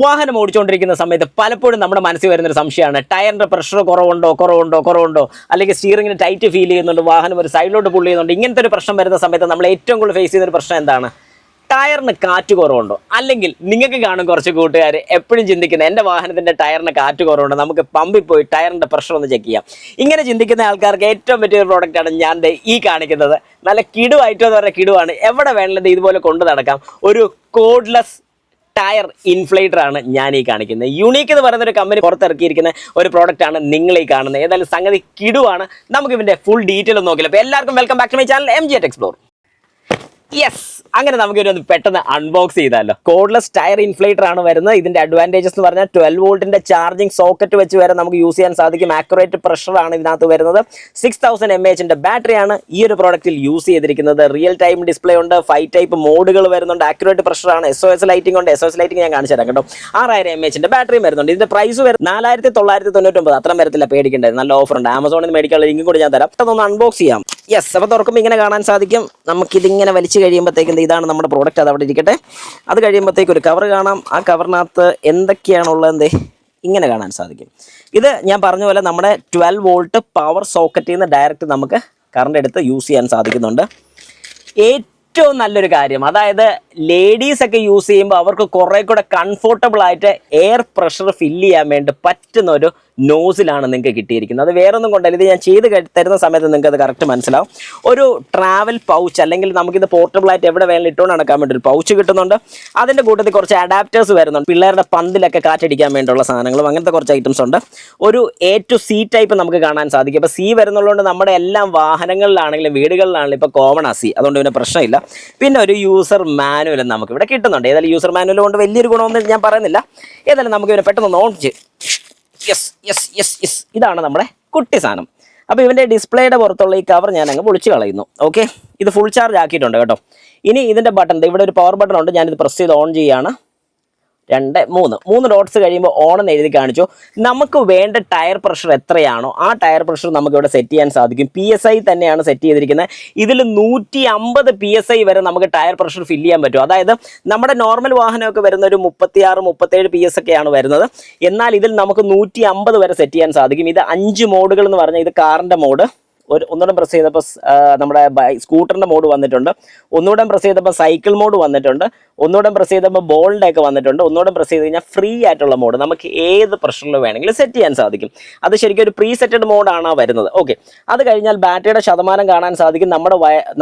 വാഹനം ഓടിച്ചുകൊണ്ടിരിക്കുന്ന സമയത്ത് പലപ്പോഴും നമ്മുടെ മനസ്സിൽ വരുന്നൊരു സംശയമാണ്, ടയറിൻ്റെ പ്രഷർ കുറവുണ്ടോ, അല്ലെങ്കിൽ സ്റ്റിയറിംഗിന് ടൈറ്റ് ഫീൽ ചെയ്യുന്നുണ്ട്, വാഹനം ഒരു സൈഡിലോട്ട് പുള്ള് ചെയ്യുന്നുണ്ട്. ഇങ്ങനത്തെ ഒരു പ്രശ്നം വരുന്ന സമയത്ത് നമ്മൾ ഏറ്റവും കൂടുതൽ ഫേസ് ചെയ്യുന്ന ഒരു പ്രശ്നം എന്താണ്? ടയറിന് കാറ്റ് കുറവുണ്ടോ? അല്ലെങ്കിൽ നിങ്ങൾക്ക് കാണും കുറച്ച് കൂട്ടുകാർ എപ്പോഴും ചിന്തിക്കുന്നത്, എൻ്റെ വാഹനത്തിൻ്റെ ടയറിന് കാറ്റ് കുറവുണ്ടോ, നമുക്ക് പമ്പിൽ പോയി ടയറിൻ്റെ പ്രഷർ ഒന്ന് ചെക്ക് ചെയ്യാം. ഇങ്ങനെ ചിന്തിക്കുന്ന ആൾക്കാർക്ക് ഏറ്റവും പറ്റിയ ഒരു പ്രോഡക്റ്റാണ് ഞാൻ ഈ കാണിക്കുന്നത്. നല്ല കിടുവായിട്ടോ എന്ന് പറഞ്ഞാൽ കിടുവാണ്. എവിടെ വേണമെങ്കിലും ഇതുപോലെ കൊണ്ടു നടക്കാം. ഒരു കോഡ്ലെസ് ടയർ ഇൻഫ്ലേറ്റർ ആണ് ഞാൻ ഈ കാണിക്കുന്നത്. യുണീക്ക് എന്ന് പറയുന്ന ഒരു കമ്പനി പുറത്തിറക്കിയിരിക്കുന്ന ഒരു പ്രോഡക്റ്റ് ആണ് നിങ്ങൾ ഈ കാണുന്നത്. ഏതായാലും സംഗതി കിടുവാണ്. നമുക്ക് ഇതിൻ്റെ ഫുൾ ഡീറ്റെയിൽ ഒന്ന് നോക്കില്ല. അപ്പോൾ എല്ലാവർക്കും welcome back to my channel MG Tech Explore. Yes, അങ്ങനെ നമുക്കൊരു പെട്ടെന്ന് അൺബോക്സ് ചെയ്താലോ. കോഡ്ലെസ് ടയർ ഇൻഫ്ലേറ്റർ ആണ് വരുന്നത്. ഇതിന്റെ അഡ്വാൻറ്റേജസ് എന്ന് പറഞ്ഞാൽ 12 വോൾട്ടിന്റെ ചാർജിങ് സോക്കറ്റ് വെച്ച് വരെ നമുക്ക് യൂസ് ചെയ്യാൻ സാധിക്കും. ആക്യുറേറ്റ് പ്രഷർ ആണ് ഇതിനകത്ത് വരുന്നത്. 6000 mAh ബാറ്ററിയാണ് ഈ ഒരു പ്രോഡക്റ്റിൽ യൂസ് ചെയ്തിരിക്കുന്നത്. റിയൽ ടൈം ഡിസ്പ്ലേ ഉണ്ട്. 5 ടൈപ്പ് മോഡുകൾ വരുന്നുണ്ട്. ആക്യുറേറ്റ് പ്രഷർ ആണ്. SOS ലൈറ്റിംഗ് ഉണ്ട്. SOS ലൈറ്റിംഗ് ഞാൻ കാണിച്ചു തരാം കേട്ടോ. 6000 mAh ബാറ്ററിയും വരുന്നുണ്ട്. ഇതിന്റെ പ്രൈസ് വരും 4999. അത്ര വരത്തില്ല, പേടിക്കേണ്ടത്. നല്ല ഓഫർ ഉണ്ട്. ആമസോണിൽ നിന്ന് മേടിക്കാനുള്ള ലിങ്കും കൂടി ഞാൻ തരാം. പെട്ടെന്ന് അൺബോക്സ് ചെയ്യാം. യെസ്, അപ്പോൾ തുറക്കുമ്പോൾ ഇങ്ങനെ കാണാൻ സാധിക്കും. നമുക്കിതിങ്ങനെ വലിച്ചു കഴിയുമ്പോഴത്തേക്കും ഇതാണ് നമ്മുടെ പ്രോഡക്റ്റ്. അത് അവിടെ ഇരിക്കട്ടെ. അത് കഴിയുമ്പോഴത്തേക്ക് ഒരു കവർ കാണാം. ആ കവറിനകത്ത് എന്തൊക്കെയാണുള്ളത് ഇങ്ങനെ കാണാൻ സാധിക്കും. ഇത് ഞാൻ പറഞ്ഞ പോലെ നമ്മുടെ 12 വോൾട്ട് പവർ സോക്കറ്റിൽ നിന്ന് ഡയറക്റ്റ് നമുക്ക് കറണ്ട് എടുത്ത് യൂസ് ചെയ്യാൻ സാധിക്കുന്നുണ്ട്. ഏറ്റവും നല്ലൊരു കാര്യം, അതായത് ലേഡീസ് ഒക്കെ യൂസ് ചെയ്യുമ്പോൾ അവർക്ക് കുറേ കൂടെ കംഫർട്ടബിൾ ആയിട്ട് എയർ പ്രഷർ ഫില്ല് ചെയ്യാൻ വേണ്ടി പറ്റുന്ന ഒരു നോസിലാണ് നിങ്ങൾക്ക് കിട്ടിയിരിക്കുന്നത്. അത് വേറൊന്നും കൊണ്ടല്ല, ഇത് ഞാൻ ചെയ്ത് തരുന്ന സമയത്ത് നിങ്ങൾക്ക് അത് കറക്റ്റ് മനസ്സിലാവും. ഒരു ട്രാവൽ പൗച്ച്, അല്ലെങ്കിൽ നമുക്കിത് പോർട്ടബിൾ ആയിട്ട് എവിടെ വേണമെങ്കിലും ഇട്ടുകൊണ്ട് നടക്കാൻ വേണ്ടി ഒരു പൗച്ച് കിട്ടുന്നുണ്ട്. അതിൻ്റെ കൂട്ടത്തിൽ കുറച്ച് അഡാപ്റ്റേഴ്സ് വരുന്നുണ്ട്. പിള്ളേരുടെ പന്തിലൊക്കെ കാറ്റടിക്കാൻ വേണ്ടിയുള്ള സാധനങ്ങളും അങ്ങനത്തെ കുറച്ച് ഐറ്റംസ് ഉണ്ട്. ഒരു A to C ടൈപ്പ് നമുക്ക് കാണാൻ സാധിക്കും. ഇപ്പോൾ C വരുന്നുള്ളതുകൊണ്ട് നമ്മുടെ എല്ലാ വാഹനങ്ങളിലാണെങ്കിലും വീടുകളിലാണെങ്കിലും ഇപ്പോൾ കോമൺ ആ C, അതുകൊണ്ട് പിന്നെ പ്രശ്നമില്ല. പിന്നെ ഒരു യൂസർ മാനുവൽ നമുക്ക് ഇവിടെ കിട്ടുന്നുണ്ട്. ഏതായാലും യൂസർ മാനുവൽ കൊണ്ട് വലിയൊരു ഗുണമൊന്നും ഞാൻ പറയുന്നില്ല. ഏതായാലും നമുക്ക് ഇവനെ പെട്ടെന്ന് ഓൺ ചെയ്യും. യെസ്, ഇതാണ് നമ്മുടെ കുട്ടി സാധനം. അപ്പോൾ ഇവൻ്റെ ഡിസ്പ്ലേയുടെ പുറത്തുള്ള ഈ കവർ ഞാൻ അങ്ങ് പൊളിച്ച് കളയുന്നു. ഓക്കെ, ഇത് ഫുൾ ചാർജ് ആക്കിയിട്ടുണ്ട് കേട്ടോ. ഇനി ഇതിൻ്റെ ബട്ടൺ, ഇവിടെ ഒരു പവർ ബട്ടൺ ഉണ്ട്. ഞാനിത് പ്രസ് ചെയ്ത് ഓൺ ചെയ്യുകയാണ്. 2, 3 ഡോട്ട്സ് കഴിയുമ്പോൾ ഓൺ എന്ന് എഴുതി കാണിച്ചു. നമുക്ക് വേണ്ട ടയർ പ്രഷർ എത്രയാണോ ആ ടയർ പ്രഷർ നമുക്ക് ഇവിടെ സെറ്റ് ചെയ്യാൻ സാധിക്കും. PSI തന്നെയാണ് സെറ്റ് ചെയ്തിരിക്കുന്നത്. ഇതിൽ 150 PSI വരെ നമുക്ക് ടയർ പ്രഷർ ഫില്ല് ചെയ്യാൻ പറ്റും. അതായത് നമ്മുടെ നോർമൽ വാഹനമൊക്കെ വരുന്ന ഒരു 36, 37 PS ഒക്കെയാണ് വരുന്നത്. എന്നാൽ ഇതിൽ നമുക്ക് 150 വരെ സെറ്റ് ചെയ്യാൻ സാധിക്കും. ഇത് 5 മോഡുകൾ എന്ന് പറഞ്ഞാൽ, ഇത് കാറിൻ്റെ മോഡ്, ഒന്നുകൂടെ പ്രസ് ചെയ്തപ്പോൾ നമ്മുടെ സ്കൂട്ടറിൻ്റെ മോഡ് വന്നിട്ടുണ്ട്. ഒന്നുകൂടെ പ്രസ് ചെയ്തപ്പോൾ സൈക്കിൾ മോഡ് വന്നിട്ടുണ്ട്. ഒന്നുകൂടെ പ്രസ് ചെയ്തപ്പോൾ ബോളിൻ്റെ ഒക്കെ വന്നിട്ടുണ്ട്. ഒന്നുകൂടെ പ്രസ് ചെയ്ത് കഴിഞ്ഞാൽ ഫ്രീ ആയിട്ടുള്ള മോഡ് നമുക്ക് ഏത് പ്രഷറിൽ വേണമെങ്കിലും സെറ്റ് ചെയ്യാൻ സാധിക്കും. അത് ശരിക്കും ഒരു പ്രീ സെറ്റഡ് മോഡാണ് വരുന്നത്. ഓക്കെ, അത് കഴിഞ്ഞാൽ ബാറ്ററിയുടെ ശതമാനം കാണാൻ സാധിക്കും.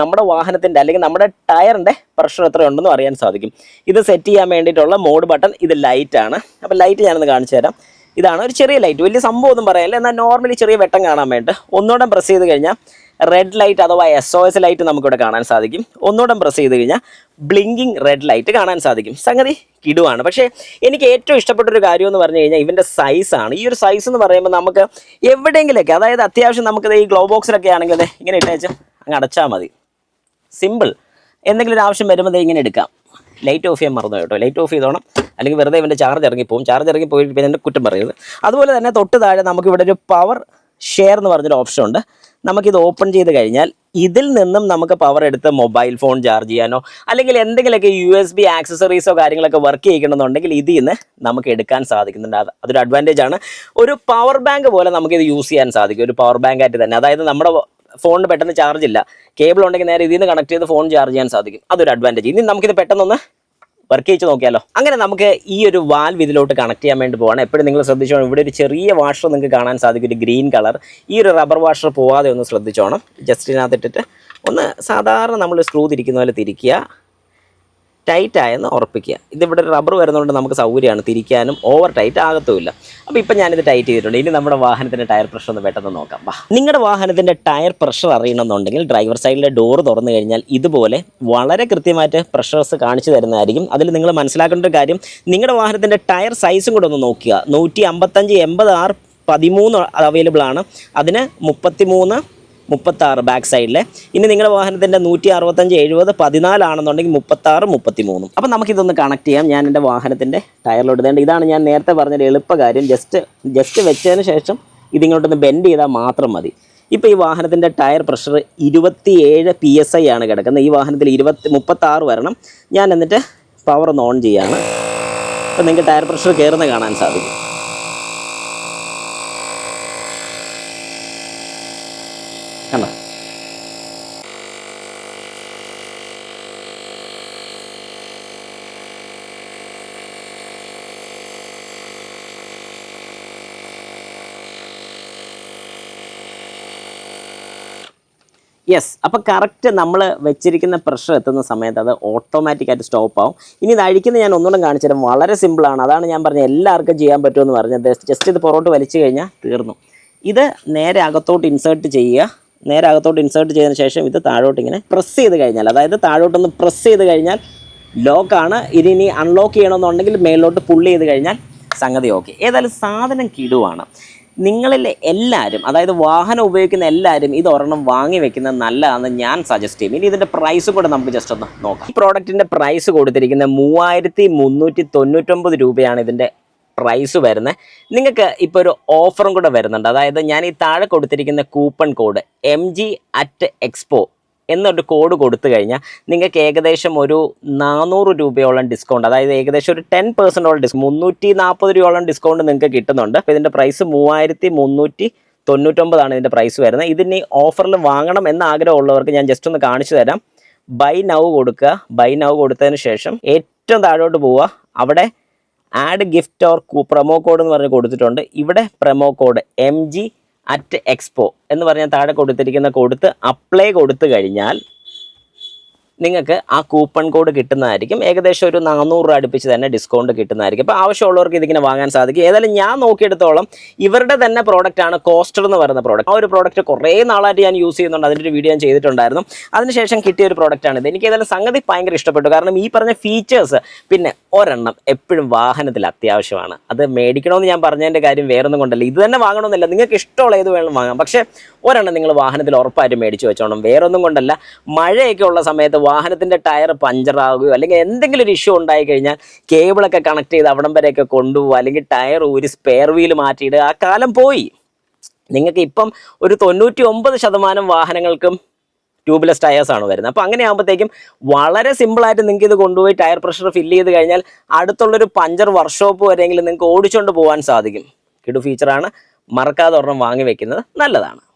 നമ്മുടെ വാഹനത്തിൻ്റെ അല്ലെങ്കിൽ നമ്മുടെ ടയറിൻ്റെ പ്രഷർ എത്രയുണ്ടെന്നും അറിയാൻ സാധിക്കും. ഇത് സെറ്റ് ചെയ്യാൻ വേണ്ടിയിട്ടുള്ള മോഡ് ബട്ടൺ, ഇത് ലൈറ്റാണ്. അപ്പോൾ ലൈറ്റ് ഞാനൊന്ന് കാണിച്ചു തരാം. ഇതാണ് ഒരു ചെറിയ ലൈറ്റ്, വലിയ സംഭവം ഒന്നും പറയാനില്ല, എന്നാൽ നോർമലി ചെറിയ വെട്ടം കാണാൻ വേണ്ടി. ഒന്നുകൂടെ പ്രസ് ചെയ്ത് കഴിഞ്ഞാൽ റെഡ് ലൈറ്റ് അഥവാ SOS ലൈറ്റ് നമുക്കിവിടെ കാണാൻ സാധിക്കും. ഒന്നുകൂടെ പ്രസ് ചെയ്ത് കഴിഞ്ഞാൽ ബ്ലിങ്കിങ് റെഡ് ലൈറ്റ് കാണാൻ സാധിക്കും. സംഗതി കിടുവാണ്. പക്ഷേ എനിക്ക് ഏറ്റവും ഇഷ്ടപ്പെട്ടൊരു കാര്യം എന്ന് പറഞ്ഞു കഴിഞ്ഞാൽ ഇവൻ്റെ സൈസാണ്. ഈ ഒരു സൈസ് എന്ന് പറയുമ്പോൾ നമുക്ക് എവിടെയെങ്കിലൊക്കെ, അതായത് അത്യാവശ്യം നമുക്കിത് ഈ ഗ്ലോ ബോക്സിലൊക്കെ ആണെങ്കിൽ ഇങ്ങനെ ഇട്ടേച്ച് അങ്ങ് അടച്ചാൽ മതി. സിമ്പിൾ. എന്തെങ്കിലും ഒരു ആവശ്യം വരുമ്പോൾ ഇങ്ങനെ എടുക്കാം. ലൈറ്റ് ഓഫ് ചെയ്യാൻ മറന്നു കേട്ടോ. ലൈറ്റ് ഓഫ് ചെയ്തോണം, അല്ലെങ്കിൽ വെറുതെ ഇവൻ്റെ ചാർജ് ഇറങ്ങിപ്പോവും. ചാർജ് ഇറങ്ങിപ്പോയിട്ട് പിന്നെ എൻ്റെ കുറ്റം പറയരുത്. അതുപോലെ തന്നെ തൊട്ട് താഴെ നമുക്കിവിടെ ഒരു പവർ ഷെയർ എന്ന് പറഞ്ഞൊരു ഓപ്ഷൻ ഉണ്ട്. നമുക്കിത് ഓപ്പൺ ചെയ്ത് കഴിഞ്ഞാൽ ഇതിൽ നിന്നും നമുക്ക് പവർ എടുത്ത് മൊബൈൽ ഫോൺ ചാർജ് ചെയ്യാനോ അല്ലെങ്കിൽ എന്തെങ്കിലുമൊക്കെ USB ആക്സസറീസോ കാര്യങ്ങളൊക്കെ വർക്ക് ചെയ്യിക്കണമെന്നുണ്ടെങ്കിൽ ഇതിൽ നിന്ന് നമുക്ക് എടുക്കാൻ സാധിക്കുന്നുണ്ട്. അതൊരു അഡ്വാൻറ്റേജ് ആണ്. ഒരു പവർ ബാങ്ക് പോലെ നമുക്കിത് യൂസ് ചെയ്യാൻ സാധിക്കും. ഒരു പവർ ബാങ്ക് ആയിട്ട് തന്നെ. അതായത് നമ്മുടെ ഫോണിന് പെട്ടെന്ന് ചാർജ് ഇല്ല, കേബിൾ ഉണ്ടെങ്കിൽ നേരെ ഇതിൽ നിന്ന് കണക്ട് ചെയ്ത് ഫോൺ ചാർജ് ചെയ്യാൻ സാധിക്കും. അതൊരു അഡ്വാൻറ്റേജ്. ഇനി നമുക്കിത് പെട്ടെന്നൊന്ന് വർക്ക് ചെയ്ത് നോക്കിയാലോ. അങ്ങനെ നമുക്ക് ഈ ഒരു വാൽവ് ഇതിലോട്ട് കണക്ട് ചെയ്യാൻ വേണ്ടി പോവാണ്. എപ്പോഴും നിങ്ങൾ ശ്രദ്ധിച്ചോണം, ഇവിടെ ഒരു ചെറിയ വാഷർ നിങ്ങൾക്ക് കാണാൻ സാധിക്കും, ഒരു ഗ്രീൻ കളർ. ഈ ഒരു റബ്ബർ വാഷർ പോവാതെ ഒന്ന് ശ്രദ്ധിച്ചോണം. ജസ്റ്റ് ഇതിനകത്തിട്ടിട്ട് ഒന്ന് സാധാരണ നമ്മൾ സ്ക്രൂ തിരിക്കുന്ന പോലെ തിരിക്കുക, ടൈറ്റായെന്ന് ഉറപ്പിക്കുക. ഇതിവിടെ ഒരു റബ്ബർ വരുന്നതുകൊണ്ട് നമുക്ക് സൗകര്യമാണ്, തിരിക്കാനും ഓവർ ടൈറ്റ് ആകത്തുമില്ല. അപ്പോൾ ഇപ്പം ഞാനിത് ടൈറ്റ് ചെയ്തിട്ടുണ്ട്. ഇനി നമ്മുടെ വാഹനത്തിൻ്റെ ടയർ പ്രഷർ ഒന്ന് പെട്ടെന്ന് നോക്കാം. നിങ്ങളുടെ വാഹനത്തിൻ്റെ ടയർ പ്രഷർ അറിയണമെന്നുണ്ടെങ്കിൽ ഡ്രൈവർ സൈഡിലെ ഡോർ തുറന്നു കഴിഞ്ഞാൽ ഇതുപോലെ വളരെ കൃത്യമായിട്ട് പ്രഷേഴ്സ് കാണിച്ചു തരുന്നതായിരിക്കും. അതിൽ നിങ്ങൾ മനസ്സിലാക്കേണ്ട ഒരു കാര്യം, നിങ്ങളുടെ വാഹനത്തിൻ്റെ ടയർ സൈസും കൂടെ ഒന്ന് നോക്കുക. 155, 80, R 13 അവൈലബിൾ ആണ്. അതിന് 33, 36 ബാക്ക് സൈഡിലെ. ഇനി നിങ്ങളുടെ വാഹനത്തിൻ്റെ 165, 70, 14 ആണെന്നുണ്ടെങ്കിൽ 36, 33. അപ്പം നമുക്കിതൊന്ന് കണക്ട് ചെയ്യാം. ഞാൻ എൻ്റെ വാഹനത്തിൻ്റെ ടയറിലോട്ട് ഇതേണ്ട. ഇതാണ് ഞാൻ നേരത്തെ പറഞ്ഞൊരു എളുപ്പ കാര്യം. ജസ്റ്റ് വെച്ചതിന് ശേഷം ഇതിങ്ങോട്ടൊന്ന് ബെൻഡ് ചെയ്താൽ മാത്രം മതി. ഇപ്പോൾ ഈ വാഹനത്തിൻ്റെ ടയർ പ്രഷർ 27 PSI ആണ് കിടക്കുന്നത്. ഈ വാഹനത്തിൽ 36 വരണം. ഞാൻ എന്നിട്ട് പവർ ഒന്ന് ഓൺ ചെയ്യാണ്. അപ്പോൾ നിങ്ങൾക്ക് ടയർ പ്രഷർ കയറുന്ന കാണാൻ സാധിക്കും. കണ്ടോ? യെസ്, അപ്പോൾ കറക്റ്റ് നമ്മൾ വെച്ചിരിക്കുന്ന പ്രഷർ എത്തുന്ന സമയത്ത് അത് ഓട്ടോമാറ്റിക്കായിട്ട് സ്റ്റോപ്പ് ആവും. ഇനി ഇത് അഴിക്കുന്നത് ഞാൻ ഒന്നുകൂടെ കാണിച്ചു തരാം. വളരെ സിമ്പിളാണ്. അതാണ് ഞാൻ പറഞ്ഞത് എല്ലാവർക്കും ചെയ്യാൻ പറ്റുമെന്ന് പറഞ്ഞത്. ജസ്റ്റ് ഇത് പുറകോട്ട് വലിച്ചു കഴിഞ്ഞാൽ തീർന്നു. ഇത് നേരെ അകത്തോട്ട് ഇൻസേർട്ട് ചെയ്യുക. നേരെ അകത്തോട്ട് ഇൻസേർട്ട് ചെയ്തതിന് ശേഷം ഇത് താഴോട്ട് ഇങ്ങനെ പ്രസ് ചെയ്ത് കഴിഞ്ഞാൽ, അതായത് താഴോട്ടൊന്ന് പ്രസ് ചെയ്ത് കഴിഞ്ഞാൽ ലോക്കാണ്. ഇതിനി അൺലോക്ക് ചെയ്യണമെന്നുണ്ടെങ്കിൽ മേലോട്ട് പുള്ളി ചെയ്ത് കഴിഞ്ഞാൽ സംഗതി ഓക്കെ. ഏതായാലും സാധനം കിടുവാണ്. നിങ്ങളിൽ എല്ലാവരും, അതായത് വാഹനം ഉപയോഗിക്കുന്ന എല്ലാവരും ഇത് ഒരെണ്ണം വാങ്ങി വെക്കുന്നത് നല്ലതാണെന്ന് ഞാൻ സജസ്റ്റ് ചെയ്യും. ഇനി ഇതിൻ്റെ പ്രൈസ് കൂടെ നമുക്ക് ജസ്റ്റ് ഒന്ന് നോക്കാം. ഈ പ്രോഡക്റ്റിൻ്റെ പ്രൈസ് കൊടുത്തിരിക്കുന്നത് 3399 രൂപയാണ് ഇതിൻ്റെ പ്രൈസ് വരുന്നത്. നിങ്ങൾക്ക് ഇപ്പോൾ ഒരു ഓഫറും കൂടെ വരുന്നുണ്ട്. അതായത് ഞാൻ ഈ താഴെ കൊടുത്തിരിക്കുന്ന കൂപ്പൺ കോഡ് MG@expo എന്നൊരു കോഡ് കൊടുത്തു കഴിഞ്ഞാൽ നിങ്ങൾക്ക് ഏകദേശം ഒരു 400 രൂപയോളം ഡിസ്കൗണ്ട്, അതായത് ഏകദേശം ഒരു 10% ഡിസ്കൗണ്ട്, 340 രൂപയോളം ഡിസ്കൗണ്ട് നിങ്ങൾക്ക് കിട്ടുന്നുണ്ട്. അപ്പോൾ ഇതിൻ്റെ പ്രൈസ് 3399 ഇതിൻ്റെ പ്രൈസ് വരുന്നത്. ഇതിന് ഓഫറിൽ വാങ്ങണം എന്ന ആഗ്രഹമുള്ളവർക്ക് ഞാൻ ജസ്റ്റ് ഒന്ന് കാണിച്ചു തരാം. ബൈ നൗ കൊടുക്കുക. ബൈ നൗ കൊടുത്തതിന് ശേഷം ഏറ്റവും താഴോട്ട് പോവുക. അവിടെ add gift or promo code എന്ന് പറഞ്ഞ് കൊടുത്തിട്ടുണ്ട്. ഇവിടെ പ്രൊമോ കോഡ് MG@expo എന്ന് പറഞ്ഞാൽ താഴെ കൊടുത്തിരിക്കുന്ന കൊടുത്ത് അപ്ലൈ കൊടുത്തു കഴിഞ്ഞാൽ നിങ്ങൾക്ക് ആ കൂപ്പൺ കോഡ് കിട്ടുന്നതായിരിക്കും. ഏകദേശം ഒരു 400 രൂപ അടുപ്പിച്ച് തന്നെ ഡിസ്കൗണ്ട് കിട്ടുന്നതായിരിക്കും. അപ്പോൾ ആവശ്യമുള്ളവർക്ക് ഇതിങ്ങനെ വാങ്ങാൻ സാധിക്കും. ഏതായാലും ഞാൻ നോക്കിയെടുത്തോളം ഇവരുടെ തന്നെ പ്രോഡക്റ്റാണ് കോസ്റ്റർ എന്ന് പറയുന്ന പ്രോഡക്റ്റ്. ആ ഒരു പ്രോഡക്റ്റ് കുറേ നാളായിട്ട് ഞാൻ യൂസ് ചെയ്യുന്നുണ്ട്. അതിൻ്റെ ഒരു വീഡിയോ ഞാൻ ചെയ്തിട്ടുണ്ടായിരുന്നു. അതിനുശേഷം കിട്ടിയ ഒരു പ്രോഡക്റ്റാണ് ഇത്. എനിക്ക് ഏതായാലും സംഗതി ഭയങ്കര ഇഷ്ടപ്പെട്ടു. കാരണം ഈ പറഞ്ഞ ഫീച്ചേഴ്സ്, പിന്നെ ഒരെണ്ണം എപ്പോഴും വാഹനത്തിൽ അത്യാവശ്യമാണ്. അത് മേടിക്കണമെന്ന് ഞാൻ പറഞ്ഞതിൻ്റെ കാര്യം വേറൊന്നും കൊണ്ടല്ല. ഇത് തന്നെ വാങ്ങണമെന്നില്ല, നിങ്ങൾക്ക് ഇഷ്ടമുള്ള ഏത് വേണം വാങ്ങാം. പക്ഷേ ഒരെണ്ണം നിങ്ങൾ വാഹനത്തിൽ ഉറപ്പായിട്ട് മേടിച്ച് വെച്ചോണം. വേറൊന്നും കൊണ്ടല്ല, മഴയൊക്കെ ഉള്ള സമയത്ത് വാഹനത്തിൻ്റെ ടയർ പഞ്ചറാകുകയോ അല്ലെങ്കിൽ എന്തെങ്കിലും ഒരു ഇഷ്യൂ ഉണ്ടായി കഴിഞ്ഞാൽ കേബിളൊക്കെ കണക്ട് ചെയ്ത് അവിടം വരെയൊക്കെ കൊണ്ടുപോകുക, അല്ലെങ്കിൽ ടയർ ഒരു സ്പെയർ വീല് മാറ്റിയിടുക, ആ കാലം പോയി. നിങ്ങൾക്ക് ഇപ്പം ഒരു 99% വാഹനങ്ങൾക്കും ട്യൂബ്ലെസ് ടയേഴ്സാണ് വരുന്നത്. അപ്പോൾ അങ്ങനെ ആകുമ്പോഴത്തേക്കും വളരെ സിമ്പിളായിട്ട് നിങ്ങൾക്ക് ഇത് കൊണ്ടുപോയി ടയർ പ്രഷർ ഫില്ല് ചെയ്ത് കഴിഞ്ഞാൽ അടുത്തുള്ളൊരു പഞ്ചർ വർക്ക്ഷോപ്പ് വരെയെങ്കിലും നിങ്ങൾക്ക് ഓടിച്ചുകൊണ്ട് പോകാൻ സാധിക്കും. കിടു ഫീച്ചറാണ്. മറക്കാതെ ഒരെണ്ണം വാങ്ങി വെക്കുന്നത് നല്ലതാണ്.